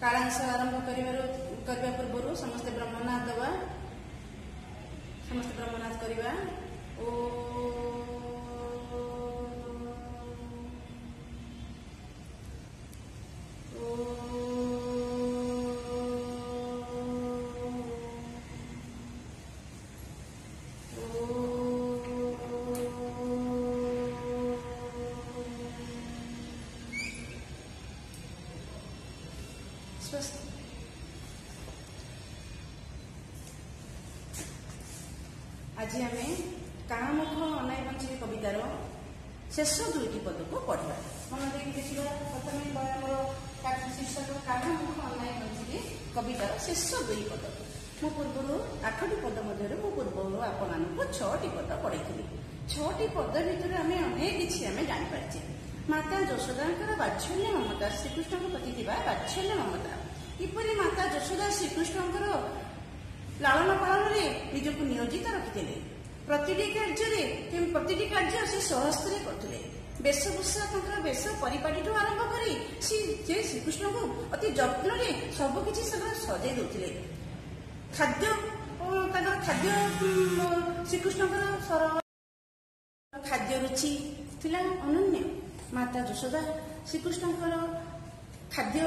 कालांश आरंभ करने पूर्व समस्त ब्रह्मनाथ दबा समस्त ब्रह्मनाथ करवा आज आम कामुख अनाई बंची कवितार शेष दुईटी पद को पढ़ा मन देखिए देखा प्रथम शीर्षक कामुख अनाई बंची कवितार शेष दुई पद मु पूर्व 8टी पद मध्य पूर्व आपण 6टी पद पढ़ी 6टी पद भितर आम अनेक किसी आम जापारे माता यशोदा बात्सल्य ममता श्रीकृष्ण प्रति बात्सल्य ममता किपरि माता यशोदा श्रीकृष्ण लालन पालन निजक नियोजित रखिते प्रतिटी कार्य से सहस्त्र करते वेशभूषा वेश परिपाटी आरंभ कर श्रीकृष्ण को अति जत्न सबकि सजाई दौले खाद्य खाद्य श्रीकृष्ण खाद्य रुचि थिला अनन्य माता यशोदा श्रीकृष्ण खाद्य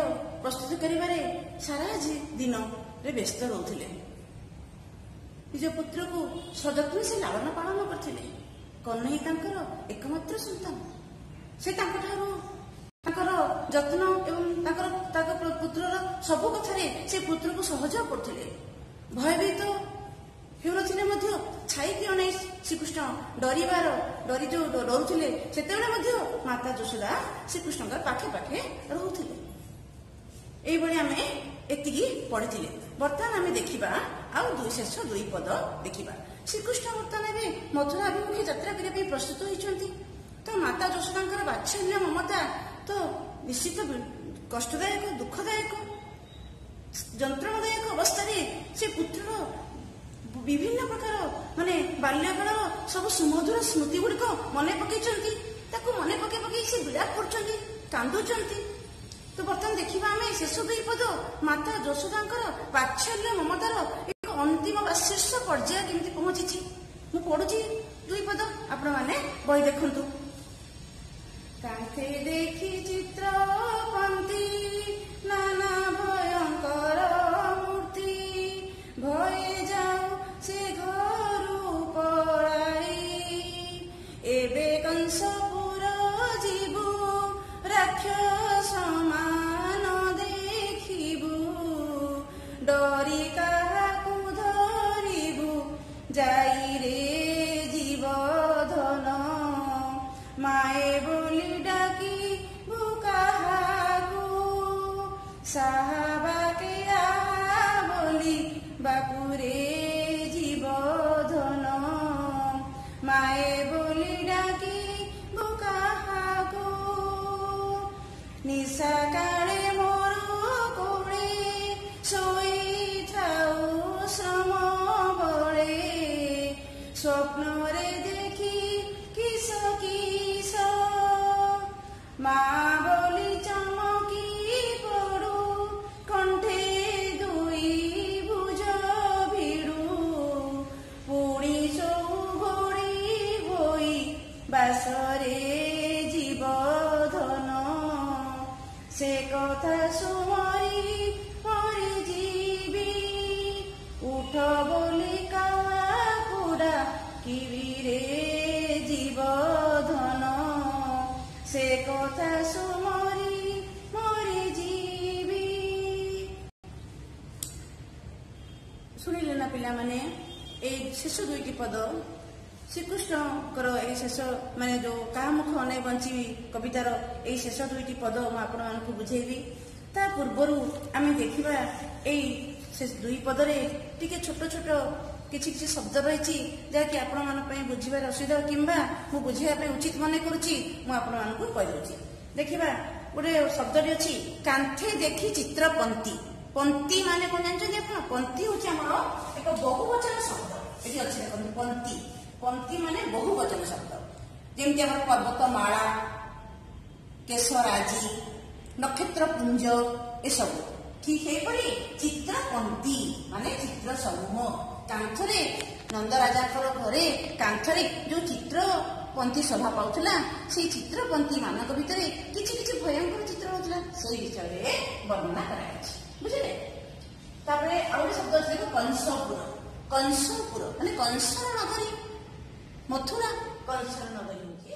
प्रस्तुत करिबारे सारा दिन रे व्यस्त रहउथिले निज पुत्र को सजत्न से लालन पालन करते कन्हई एकमात्र संतान से जत्न एवं पुत्रर सब कथारे से पुत्र को सहयोग करते भयभीत हो छाई अनै श्रीकृष्ण डरी जो डरुले से माता यशोदा श्रीकृष्ण पाखे पाखे रोते यही आम एति पढ़ी बर्तमान आम देखा आउ शेष दुई पद देखा श्रीकृष्ण बर्तमान मथुरा अभिमुखे यात्रा करने प्रस्तुत होती तो माता यशोदा बात्सल्य ममता तो निश्चित कष्टदायक दुखदायक जंत्रणादायक अवस्था से पुत्र विभिन्न प्रकार माने बाल्यकाल सब सुमधुर स्मृति गुड़िक मन पकई मन पकई से विलाप कर कांदुंट तो बर्तमान देखा आम शेष दुई पद माता यशोदा बात्सल्य ममतार एक अंतिम वा शीर्ष पर्याय केमती पहुंची मु पढ़ुची दुई पद आपण मैंने बही देखु देखी चित्र पंथी नाना भयंकर मूर्ति भय जाऊ से घर पड़ाई एबे कंसपुर जीवु राक्षस मान देखिबु डरी काहाकु धरिबु जाई रे जीवधन माए बोली डाकी काहाकु साहाबाके आ बोली बापुरे जीवधन माए बोली डाकी काहाकु निशा काले मोर कोड़े सोई थाऊ श्रम बड़े स्वप्न रे देखी किस किस माँ बोली चमकी पड़ू कंठे दुई भुज भिड़ू पुणी सौ घोड़ी भोई बासरे जीवधन से कथा सुमरी मरी जीवी उठ बोली कापुरा किरे जीवधन से कथा सुमरी मरी जीवी शुणिले ना पिला माने ए शेष दुईटी पद श्रीकृष्ण शेष माने जो कामुख अनै बंची कवितार ए शेष दुईटी पद मुझे बुझेबी ता पूर्वर आम देखा यही दुई पदरे टिके छोट छोट किसी किसी शब्द रही जहाँकि आपण बुझे असुविधा किंबा मु बुझाई उचित मन करुच्ची देखा गोटे शब्द अच्छी कांथे देखी चित्र पंक्ति पंक्ति माने कौन जानते आप पंक्ति हूँ एक बहुवचन शब्द ये अच्छे पंक्ति पंक्ति माने बहुवचन शब्द जमी आम पर्वतमाला केशराजी नक्षत्र पुंज ये सब ঠিক সেইপରି ଚିତ୍ରପନ୍ତି ମାନେ ଚିତ୍ର ସମୂହ କାନ୍ଥରେ ନନ୍ଦରାଜାଙ୍କର ଘରେ କାନ୍ଥରେ ଯୋଉ ଚିତ୍ରପନ୍ତି ଶୋଭା ପାଉଥିଲା ସେଇ ଚିତ୍ରପନ୍ତି ମାନଙ୍କ ଭିତରେ କିଛି କିଛି ଭୟଙ୍କର ଚିତ୍ର ହଉଥିଲା ସେଇ ବିଷୟରେ ବର୍ଣ୍ଣନା କରାଯାଇଛି ବୁଝିଲେ। ତାପରେ ଆଉ ଗୋଟେ ଶବ୍ଦ ଅଛି କଂସପୁର। କଂସପୁର ମାନେ କଂସର ନଗରୀ ମଥୁରା କଂସର ନଗରୀ ହଉଛି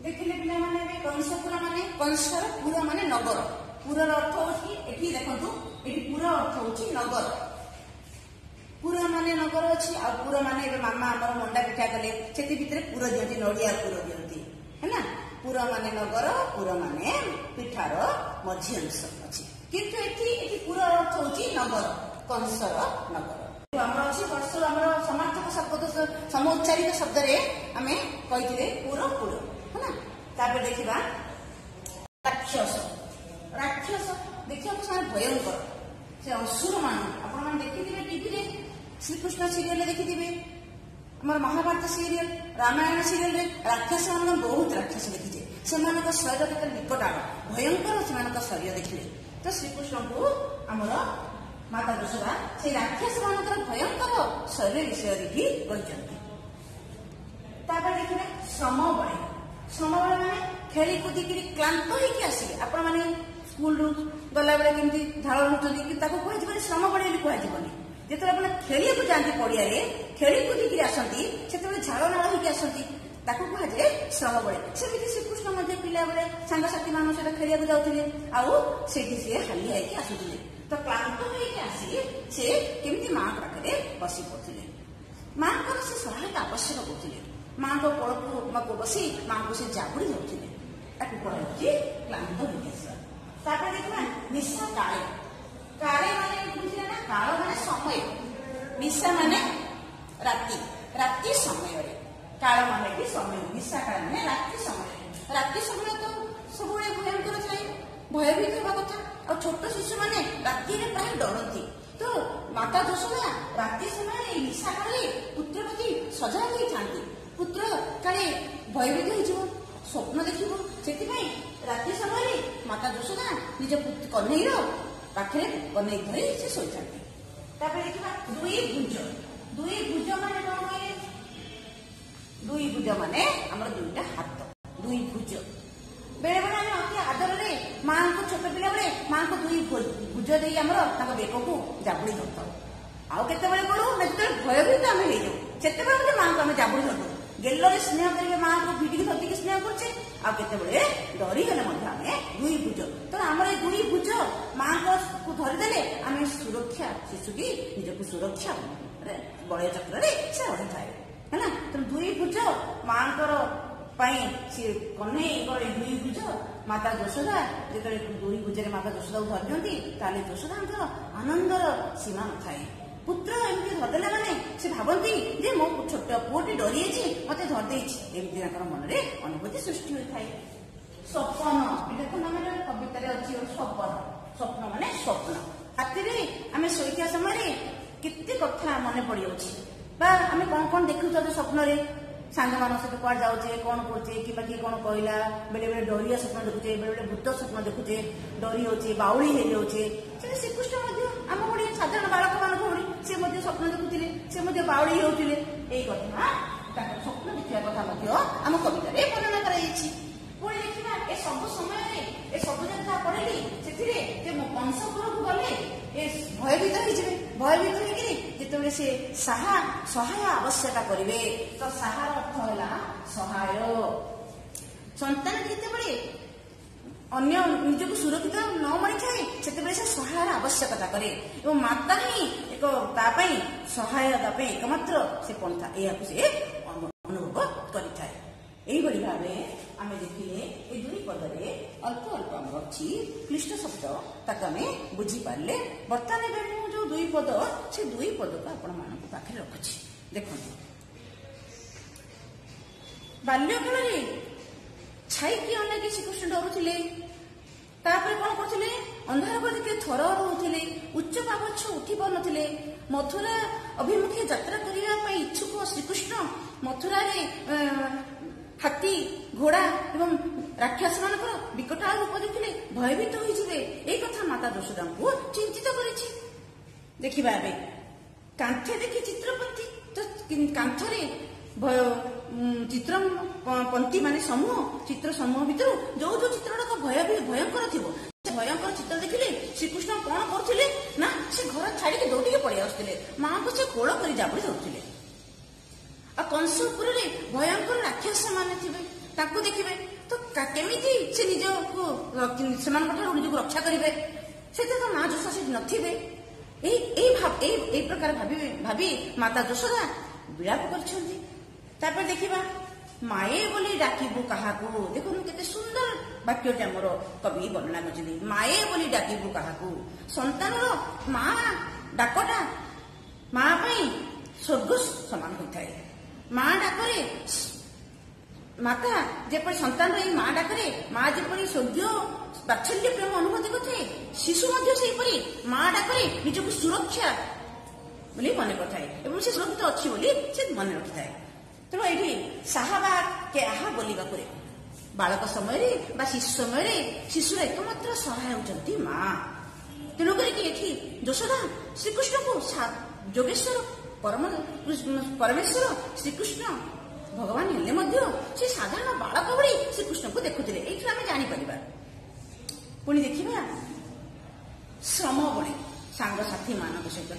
ଦେଖିଲେ ପିଲାମାନେ ଏବେ କଂସପୁର ମାନେ କଂସର ପୁର ମାନେ ନଗର। ପୁରର ଅର୍ଥ ହଉଛି ଏଠି ଦେଖନ୍ତୁ ଏଠି ପୁର ଅର୍ଥ ହଉଛି ନଗର। ପୁର ମାନେ ନଗର ଅଛି ଆଉ ପୁର ମାନେ ଏବେ ମାମା ଆମର ମଣ୍ଡା ପିଠା କଲେ ସେଥି ଭିତରେ ପୁର ଦିଅନ୍ତି ନଡିଆ ପୁର ଦିଅନ୍ତି ହେଲା। ପୁର ମାନେ ନଗର ପୁର ମାନେ ପିଠାର ମଝି ଅଂଶ ଅଛି କିନ୍ତୁ ଏଠି ପୁର ଅର୍ଥ ହଉଛି ନଗର କଂସର ନଗର। ଆମର ଅଛି ବର୍ଷ ଆମର ସମାର୍ଥକ ଶବ୍ଦ ସମୋଚ୍ଚାରିତ ଶବ୍ଦରେ ଆମେ କହିଥିଲେ ପୁର ପୁର ହେଲା। ତାପରେ ଦେଖିବା ରାକ୍ଷସ। ରାକ୍ଷସ ଦେଖିବାକୁ ସେମାନେ ଭୟଙ୍କର ସେ ଅସୁର ମାନ ଆପଣମାନେ ଦେଖିଥିବେ ଟିଭିରେ ଶ୍ରୀକୃଷ୍ଣ ସିରିଏଲ ଦେଖିଥିବେ ଆମର ମହାଭାରତ ସିରିଏଲ ରାମାୟଣ ସିରିଏଲରେ ରାକ୍ଷସ ମାନଙ୍କ ବହୁତ ରାକ୍ଷସ ଦେଖିଛେ ସେମାନଙ୍କ ଶରୀର କେତେ ନିକଟାଳ ଭୟଙ୍କର ସେମାନଙ୍କ ଶରୀର ଦେଖିଲେ ତ ଶ୍ରୀକୃଷ୍ଣଙ୍କୁ ଆମର ମାତା ଯଶୋଦା ସେଇ ରାକ୍ଷସ ମାନଙ୍କର ଭୟଙ୍କର ଶରୀର ବିଷୟରେ ବି କହିଛନ୍ତି। ତାପରେ ଦେଖିବେ ସମବୟ। ସମବୟ ମାନେ ଖେଳି କୁଦିକିରି କ୍ଳାନ୍ତ ହେଇକି ଆସିବେ ଆପଣ ମାନେ ସ୍କୁଲରୁ ଗଲାବେଳେ କେମିତି ଝାଳ ହେଉଛନ୍ତି ତାକୁ କୁହାଯିବନି ସମବୟ ବୋଲି କୁହାଯିବନି। ଯେତେବେଳେ ଆପଣ ଖେଳିବାକୁ ଯାଆନ୍ତି ପଡିଆରେ ଖେଳି କୁଦିକିରି ଆସନ୍ତି ସେତେବେଳେ ଝାଳ ନାଳ ହେଇକି ଆସନ୍ତି ତାକୁ କୁହାଯାଏ ସମବୟ। ସେମିତି ଶ୍ରୀକୃଷ୍ଣ ମଧ୍ୟ ପିଲାବେଳେ ସାଙ୍ଗସାଥି ମାନଙ୍କ ସହିତ ଖେଳିବାକୁ ଯାଉଥିଲେ ଆଉ ସେଇଠି ସିଏ ହାଲିଆ ହେଇକି ଆସୁଥିଲେ ତ କ୍ଳାନ୍ତ ହେଇକି ଆସି ସେ କେମିତି ମାଙ୍କ ପାଖରେ ବସି ପଡୁଥିଲେ ମାଙ୍କର ସେ ସହାୟତା ଆବଶ୍ୟକ କରୁଥିଲେ ମାଙ୍କ କୋଳକୁ ବସି ମାଙ୍କୁ ସେ ଜାବୁଡି ଯାଉଥିଲେ ତାକୁ କୁହାଯାଉଛି କ୍ଳାନ୍ତ ହେଇକି ଆସିବା। ତାପରେ ଦେଖିବା ନିଶା କାଳେ। କାଳେ ମାନେ ବୁଝିଲେ ନା କାଳ ମାନେ ସମୟ ନିଶା ମାନେ ରାତି ରାତି ସମୟରେ କାଳ ମାନେ ବି ସମୟ ନିଶା କାଳ ମାନେ ରାତି ସମୟରେ ରାତି ସମୟ ତ ସବୁବେଳେ ଭୟଙ୍କର ଥାଏ ଭୟଭୀତ ହେବା କଥା ଆଉ ଛୋଟ ଶିଶୁ ମାନେ ରାତିରେ ପ୍ରାୟ ଡରନ୍ତି ତ ମାତା ଯଶୋଦା ରାତି ସମୟରେ ନିଶା କାଳରେ ପୁତ୍ର ପ୍ରତି ସଜାଗ ହେଇଥାନ୍ତି ପୁତ୍ର କାଳେ ଭୟଭୀତ ହେଇଯିବ ସ୍ୱପ୍ନ ଦେଖିବ ସେଥିପାଇଁ ରାତି ସମୟରେ ମାତା ଯଶୋଦା ନିଜ କହ୍ନେଇର ପାଖରେ କହ୍ନେଇ ଧରି ସେ ଶୋଇଥାନ୍ତି। ତାପରେ ଦେଖିବା ଦୁଇ ଭୁଜ। ଦୁଇ ଭୁଜ ମାନେ କଣ କହିଲେ ଦୁଇ ଭୁଜ ମାନେ ଆମର ଦୁଇଟା ହାତ ଦୁଇ ଭୁଜ। ବେଳେ ବେଳେ ଆମେ ଅତି ଆଦରରେ ମାଙ୍କ ଛୋଟ ପିଲା ବେଳେ ମାଙ୍କୁ ଦୁଇ ଭୁଜ ଦେଇ ଆମର ତାଙ୍କ ବେକକୁ ଜାବୁଡି ଧରିଥାଉ ଆଉ କେତେବେଳେ କରୁ ନା ଯେତେବେଳେ ଭୟଭୀତ ଆମେ ହେଇଯାଉ ସେତେବେଳେ ମଧ୍ୟ ମାଙ୍କୁ ଆମେ ଜାବୁଡି ଧରିଥାଉ ଗେଲରେ ସ୍ନେହ କରିବେ ମାଙ୍କୁ ଭିଡ଼ିକି ଧରିକି ସ୍ନେହ କରୁଛେ ଆଉ କେତେବେଳେ ଡରି ହେଲେ ମଧ୍ୟ ଆମେ ଦୁଇ ଭୁଜ ତ ଆମର ଏଇ ଦୁଇ ଭୁଜ ମାଙ୍କୁ ଧରିଦେଲେ ଆମେ ସୁରକ୍ଷା ଶିଶୁଟି ନିଜକୁ ସୁରକ୍ଷା ବଳୟ ଚକ୍ରରେ ସେ ରହିଥାଏ ହେଲା। ତେଣୁ ଦୁଇ ଭୁଜ ମାଙ୍କର ପାଇଁ ସେ କହ୍ନେଇଙ୍କର ଏଇ ଦୁଇ ଭୁଜ ମାତା ଯଶୋଦା ଯେତେବେଳେ ଦୁଇ ଭୁଜରେ ମାତା ଯଶୋଦାକୁ ଧରି ଦିଅନ୍ତି ତାହେଲେ ଯଶୋଦାଙ୍କର ଆନନ୍ଦର ସୀମା ନଥାଏ। ପୁତ୍ର ଏମିତି ଧରିଦେଲା ମାନେ ସେ ଭାବନ୍ତି ଯେ ମୋ ଛୋଟ ପୁଅଟି ଡରିଯାଇଛି ମତେ ଧରିଦେଇଛି ଏମିତି ତାଙ୍କର ମନରେ ଅନୁଭୂତି ସୃଷ୍ଟି ହୋଇଥାଏ। ସ୍ୱପ୍ନ ଦେଖନ୍ତୁ ଆମର କବିତାରେ ଅଛି ସ୍ୱପ୍ନ ସ୍ୱପ୍ନ ମାନେ ସ୍ୱପ୍ନ ରାତିରେ ଆମେ ଶୋଇଥିବା ସମୟରେ କେତେ କଥା ମନେ ପଡିଯାଉଛି ବା ଆମେ କଣ କଣ ଦେଖୁଛୁ ସ୍ୱପ୍ନରେ ସାଙ୍ଗମାନଙ୍କ ସହିତ କୁଆଡେ ଯାଉଛେ କଣ କରୁଛେ କିମ୍ବା କିଏ କଣ କହିଲା ବେଳେ ବେଳେ ଡରିଆ ସ୍ୱପ୍ନ ଦେଖୁଛେ ବେଳେ ବେଳେ ଭୂତ ସ୍ୱପ୍ନ ଦେଖୁଛେ ଡରି ଯାଉଛେ ବାଉଳି ହେଇଯାଉଛେ ସେଠି ଶ୍ରୀକୃଷ୍ଣ ମଧ୍ୟ ଆମ ଭଳି ସାଧାରଣ ବାଳକ ମାନଙ୍କ ଭଳି ସେ ମଧ୍ୟ ସ୍ୱପ୍ନ ଦେଖୁଥିଲେ ସେ ମଧ୍ୟ ବାଉଳି ହେଉଥିଲେ ଏଇ କଥା ତାଙ୍କର ସ୍ୱପ୍ନ ଦେଖିବା କଥା ମଧ୍ୟ ଆମ କବିତାରେ ବର୍ଣ୍ଣନା କରାଯାଇଛି। ପୁଣି ଦେଖିବା ଏ ସବୁ ସମୟରେ ଏ ସବୁ ଯାହା ପଢିଲି ସେଥିରେ ଯେ ମୋ କଂସପୁରକୁ ଗଲେ ଏ ଭୟଭୀତ ହେଇଯିବେ ଭୟଭୀତ ହେଇକିରି ଯେତେବେଳେ ସେ ସହାୟ ଆବଶ୍ୟକ କରିବେ ତ ସାହାର ଅର୍ଥ ହେଲା ସହାୟ। ସନ୍ତାନ ଯେତେବେଳେ ଅନ୍ୟ ନିଜକୁ ସୁରକ୍ଷିତ ନ ମିଳିଥାଏ ସେତେବେଳେ ସେ ସହାୟର ଆବଶ୍ୟକତା କରେ ଏବଂ ମାତା ହିଁ ଏକ ତା ପାଇଁ ସହାୟତା ପାଇଁ ଏକମାତ୍ର ସେ ପନ୍ଥା ଏହାକୁ ସେ ଅନୁଭବ କରିଥାଏ। এইভাবে ভাবে আমি দেখিলে এই দুই পদরে অল্প অল্প আমার অছি ক্লিষ্ট শব্দ তাকে আমি বুঝিপারে বর্তমান এবার মু যে দুই পদ সে দুই পদকে আপন মানুষ পাখে রখুছি দেখুন। বাল্যকালে ছাইকি অনেক শ্রীকৃষ্ণ ডরুলে তাপরে কোন করলে ଅନ୍ଧାର ବଦିକେ ଥର ରହୁଥିଲେ ଉଚ୍ଚ ପାବଚ୍ଛ ଉଠି ପାରୁନଥିଲେ ମଥୁରା ଅଭିମୁଖେ ଯାତ୍ରା କରିବା ପାଇଁ ଇଚ୍ଛୁକ ଶ୍ରୀକୃଷ୍ଣ ମଥୁରାରେ ହାତୀ ଘୋଡା ଏବଂ ରାକ୍ଷସ ମାନଙ୍କର ବିକଟାଳ ରୂପ ଦେଖିଲେ ଭୟଭୀତ ହୋଇଯିବେ। ଏଇ କଥା ମାତା ଯଶୋଦାଙ୍କୁ ଚିନ୍ତିତ କରିଛି। ଦେଖିବା ଏବେ କାନ୍ଥେ ଦେଖି ଚିତ୍ରପତି, ତ କାନ୍ଥରେ ଚିତ୍ର ପନ୍ତି ମାନେ ସମୂହ, ଚିତ୍ର ସମୂହ ଭିତରୁ ଯୋଉ ଯୋଉ ଚିତ୍ର ଗୁଡାକ ଭୟଙ୍କର ଥିବ, ସେ ଭୟଙ୍କର ଚିତ୍ର ଦେଖିଲେ ଶ୍ରୀକୃଷ୍ଣ କଣ କରୁଥିଲେ ନା ସେ ଘର ଛାଡିକି ଦୌଡ଼ିକି ପଳେଇ ଆସୁଥିଲେ, ମାଙ୍କୁ ସେ କୋଳ କରି ଜାବୁଡ଼ି ଧରୁଥିଲେ। ଆଉ କଂସପୁରରେ ଭୟଙ୍କର ରାକ୍ଷସ ମାନେ ଥିବେ, ତାଙ୍କୁ ଦେଖିବେ ତ କେମିତି ସେ ନିଜକୁ ସେମାନଙ୍କ ଠାରୁ ନିଜକୁ ରକ୍ଷା କରିବେ, ସେଥିରେ ତ ମା ଯଶୋଦା ସେଠି ନଥିବେ। ଏଇ ପ୍ରକାର ଭାବି ମାତା ଯଶୋଦା ବିଳାପ କରିଛନ୍ତି। ତାପରେ ଦେଖିବା ମାଏ ବୋଲି ଡାକିବୁ କାହାକୁ। ଦେଖନ୍ତୁ କେତେ ସୁନ୍ଦର ବାକ୍ୟଟି ଆମର କବି ବର୍ଣ୍ଣନା କରିଛନ୍ତି। ମାଏ ବୋଲି ଡାକିବୁ କାହାକୁ। ସନ୍ତାନର ମା ଡାକଟା ମା ପାଇଁ ସ୍ୱର୍ଗ ସମାନ ହୋଇଥାଏ। ମା ଡାକରେ ମାତା ଯେପରି ସନ୍ତାନର ଏଇ ମା ଡାକରେ ମା ଯେପରି ସ୍ୱର୍ଗୀୟ ବାତ୍ସଲ୍ୟ ପ୍ରେମ ଅନୁଭୂତି କରିଥାଏ, ଶିଶୁ ମଧ୍ୟ ସେହିପରି ମା ଡାକରେ ନିଜକୁ ସୁରକ୍ଷା ବୋଲି ମନେ କରିଥାଏ ଏବଂ ସେ ସୁରକ୍ଷିତ ଅଛି ବୋଲି ସେ ମନେ ରଖିଥାଏ। ତେଣୁ ଏଇଠି ସାହାବା କେ ଆହା ବୋଲିବାକୁ ବାଳକ ସମୟରେ ବା ଶିଶୁ ସମୟରେ ଶିଶୁର ଏକମାତ୍ର ସହାୟ ହେଉଛନ୍ତି ମା। ତେଣୁକରିକି ଏଠି ଯଶୋଦା ଶ୍ରୀକୃଷ୍ଣଙ୍କୁ ଯୋଗେଶ୍ୱର ପରମେଶ୍ୱର ଶ୍ରୀକୃଷ୍ଣ ଭଗବାନ ହେଲେ ମଧ୍ୟ ସେ ସାଧାରଣ ବାଳକ ଭଳି ଶ୍ରୀକୃଷ୍ଣଙ୍କୁ ଦେଖୁଥିଲେ, ଏଇଠି ଆମେ ଜାଣିପାରିବା। ପୁଣି ଦେଖିବା ଶ୍ରମ ବଳେ ସାଙ୍ଗସାଥି ମାନଙ୍କ ସହିତ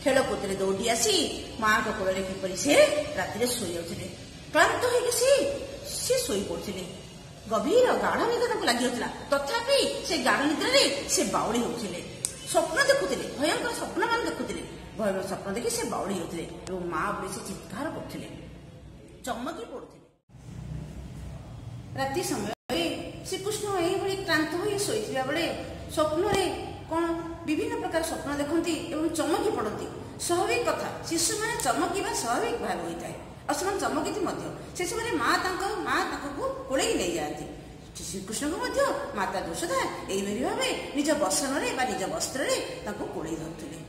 ଖେଳକୁଦରେ ଦୌଡ଼ି ଆସି ମାଙ୍କ କୋଳରେ କିପରି ସେ ରାତିରେ ଶୋଇ ଯାଉଥିଲେ। କ୍ଳାନ୍ତ ହେଇକି ସେ ଶୋଇ ପଡୁଥିଲେ। ଗଭୀର ଗାଢ ନିଦ ତାଙ୍କୁ ଲାଗିଯାଉଥିଲା, ତଥାପି ସେ ଗାଢ ନିଦ୍ରାରେ ସେ ବାଉଳି ହେଉଥିଲେ, ସ୍ୱପ୍ନ ଦେଖୁଥିଲେ, ଭୟଙ୍କର ସ୍ୱପ୍ନ ମାନ ଦେଖୁଥିଲେ। ଭୟଙ୍କର ସ୍ୱପ୍ନ ଦେଖି ସେ ବାଉଳି ହେଉଥିଲେ ଏବଂ ମା ବୋଲି ସେ ଚିତ୍କାର କରୁଥିଲେ, ଚମକି ପଡୁଥିଲେ। ରାତି ସମୟରେ ଶ୍ରୀକୃଷ୍ଣ ଏଇଭଳି କ୍ଳାନ୍ତ ହୋଇ ଶୋଇଥିବା ବେଳେ ସ୍ୱପ୍ନରେ କଣ ବିଭିନ୍ନ ପ୍ରକାର ସ୍ୱପ୍ନ ଦେଖନ୍ତି ଏବଂ ଚମକି ପଡନ୍ତି। ସ୍ୱାଭାବିକ କଥା, ଶିଶୁମାନେ ଚମକିବା ସ୍ୱାଭାବିକ ଭାବେ ହୋଇଥାଏ ଆଉ ସେମାନେ ଚମକିନ୍ତି ମଧ୍ୟ। ସେ ସମୟରେ ମା ତାଙ୍କୁ କୋଳେଇ ନେଇଯାଆନ୍ତି। ଶ୍ରୀକୃଷ୍ଣଙ୍କୁ ମଧ୍ୟ ମାତା ଯଶୋଦା ଏଇଭଳି ଭାବେ ନିଜ ବସନରେ ବା ନିଜ ବସ୍ତ୍ରରେ ତାଙ୍କୁ କୋଳେଇ ଧରୁଥିଲେ।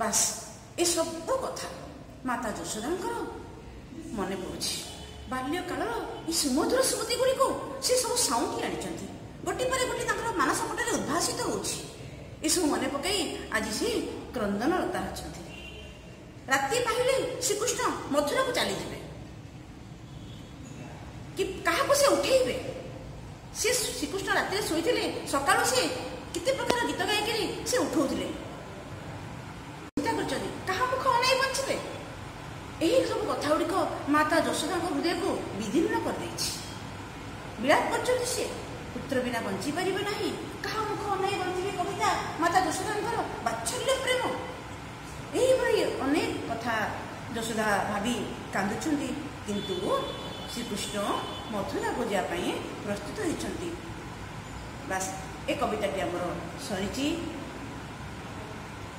ବାସ୍ ଏସବୁ କଥା ମାତା ଯଶୋଦାଙ୍କର ମନେ ପଡୁଛି। ବାଲ୍ୟକାଳର এই ସୁମଧୁର ସ୍ମୃତି ଗୁଡ଼ିକୁ ସେ ସବୁ ସାଉଁଟି ଆଣିଛନ୍ତି, ଗୋଟିଏ ପରେ ଗୋଟିଏ ତାଙ୍କର ମାନସ ପଟରେ ଉଦ୍ଭାସିତ ହେଉଛି। ଏସବୁ ମନେ ପକାଇ ଆଜି ସେ କ୍ରନ୍ଦନରତା ଅଛନ୍ତି। ରାତି ପାହିଲେ ଶ୍ରୀକୃଷ୍ଣ ମଥୁରାକୁ ଚାଲିଯିବେ, କି କାହାକୁ ସେ ଉଠେଇବେ। ସେ ଶ୍ରୀକୃଷ୍ଣ ରାତିରେ ଶୋଇଥିଲେ, ସକାଳୁ ସେ କେତେ ପ୍ରକାର ଗୀତ ଗାଇକରି ସେ ଉଠଉଥିଲେ। ଚିନ୍ତା କରିଛନ୍ତି କାହା ମୁଖ ଅନାଇ ବଞ୍ଚିବେ। ଏହି ସବୁ କଥା ଗୁଡ଼ିକ ମାତା ଯଶୋଦାଙ୍କ ହୃଦୟକୁ ବିଦୀର୍ଣ୍ଣ କରିଦେଇଛି। ବିଳାପ କରିଛନ୍ତି ସେ ପୁତ୍ର ବିନା ବଞ୍ଚି ପାରିବେ ନାହିଁ, କାହା ମୁଖ ଅନାଇ ବଞ୍ଚିବେ କବିତା ମାତା ଯଶୋଦାଙ୍କର ବାତ୍ସଲ୍ୟ ପ୍ରେମ। ଏହିଭଳି ଅନେକ କଥା ଯଶୋଦା ଭାବି କାନ୍ଦୁଛନ୍ତି, କିନ୍ତୁ ଶ୍ରୀକୃଷ୍ଣ ମଥୁରାକୁ ଯିବା ପାଇଁ ପ୍ରସ୍ତୁତ ହୋଇଛନ୍ତି। ବାସ୍ ଏ କବିତାଟି ଆମର ସରିଛି।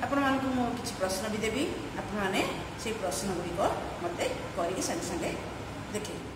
ଆପଣମାନଙ୍କୁ ମୁଁ କିଛି ପ୍ରଶ୍ନ ବି ଦେବି, ଆପଣମାନେ ସେଇ ପ୍ରଶ୍ନ ଗୁଡ଼ିକ ମୋତେ କରିକି ସାଙ୍ଗେ ସାଙ୍ଗେ ଦେଖେଇବେ।